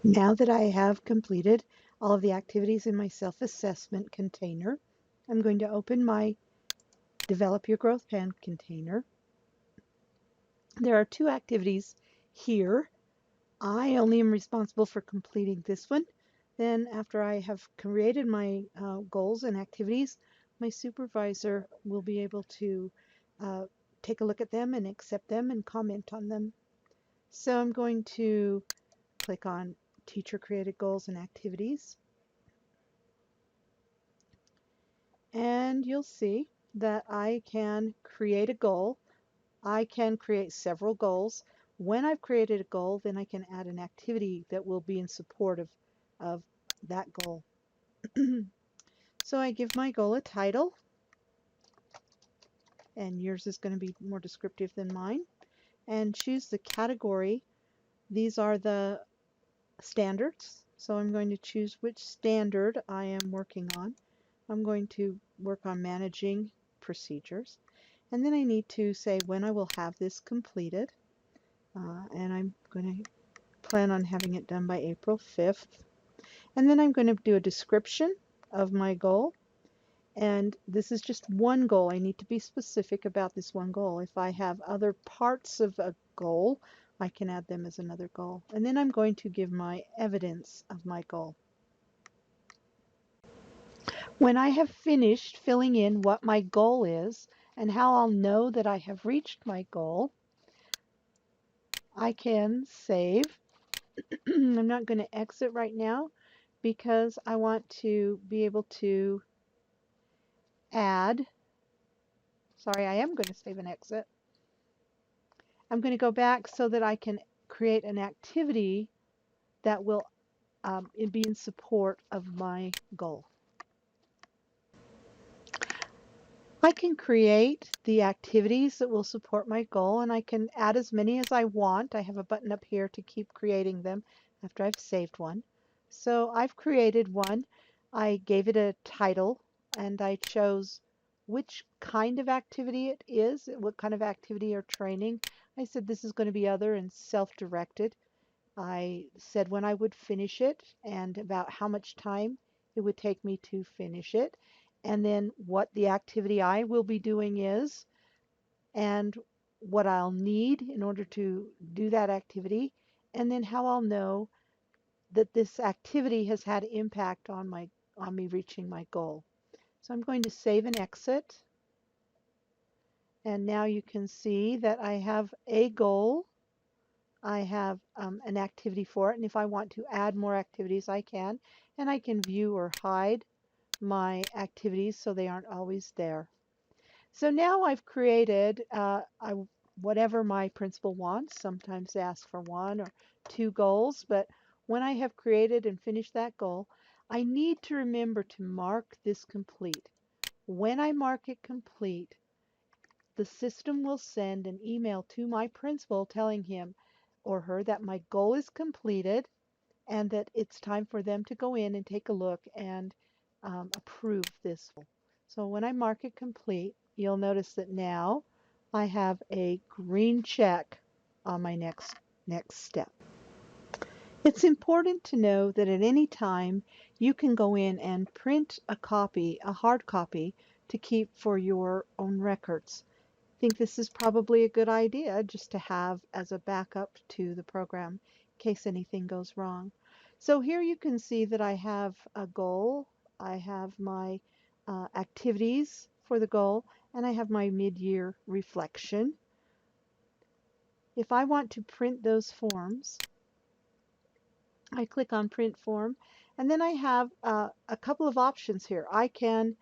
Now that I have completed all of the activities in my self-assessment container, I'm going to open my Develop Your Growth Plan container. There are two activities here. I only am responsible for completing this one. Then after I have created my goals and activities, my supervisor will be able to uh, take a look at them and accept them and comment on them. So I'm going to click on Teacher Created Goals and Activities. And you'll see that I can create a goal. I can create several goals. When I've created a goal, then I can add an activity that will be in support of that goal. So I give my goal a title, and yours is going to be more descriptive than mine, and choose the category. These are the standards, so I'm going to choose which standard I am working on. I'm going to work on managing procedures. And then I need to say when I will have this completed. And I'm going to plan on having it done by April 5th. And then I'm going to do a description of my goal. And this is just one goal. I need to be specific about this one goal. If I have other parts of a goal, I can add them as another goal. And then I'm going to give my evidence of my goal. When I have finished filling in what my goal is and how I'll know that I have reached my goal, I can save. I'm not going to exit right now because I want to be able to add. Sorry, I am going to save and exit. I'm going to go back so that I can create an activity that will be in support of my goal. I can create the activities that will support my goal, and I can add as many as I want. I have a button up here to keep creating them after I've saved one. So I've created one. I gave it a title, and I chose which kind of activity it is, what kind of activity or training. I said this is going to be other and self-directed. I said when I would finish it and about how much time it would take me to finish it, and then what the activity I will be doing is, and what I'll need in order to do that activity, and then how I'll know that this activity has had impact on me reaching my goal. So I'm going to save and exit, and now you can see that I have a goal. I have an activity for it, and if I want to add more activities, I can, and I can view or hide my activities so they aren't always there. So now I've created whatever my principal wants. Sometimes they ask for one or two goals, but when I have created and finished that goal, I need to remember to mark this complete. When I mark it complete, the system will send an email to my principal telling him or her that my goal is completed and that it's time for them to go in and take a look and approve this. So when I mark it complete, you'll notice that now I have a green check on my next step. It's important to know that at any time you can go in and print a copy, a hard copy, to keep for your own records. I think this is probably a good idea just to have as a backup to the program in case anything goes wrong. So here you can see that I have a goal, I have my activities for the goal, and I have my mid-year reflection. If I want to print those forms, I click on print form, and then I have a couple of options here. I can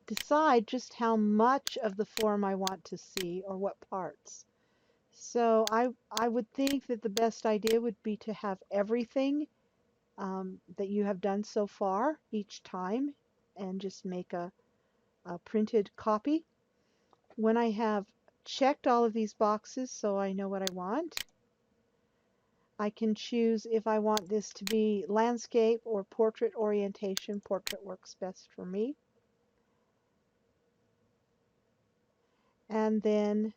decide just how much of the form I want to see or what parts. So I would think that the best idea would be to have everything that you have done so far each time and just make a printed copy. When I have checked all of these boxes so I know what I want, I can choose if I want this to be landscape or portrait orientation. Portrait works best for me. And then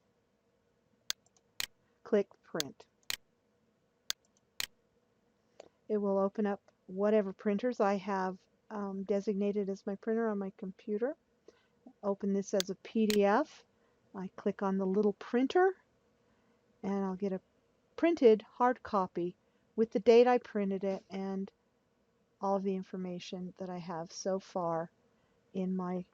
click print. It will open up whatever printers I have designated as my printer on my computer. Open this as a PDF. I click on the little printer and I'll get a printed hard copy with the date I printed it and all of the information that I have so far in my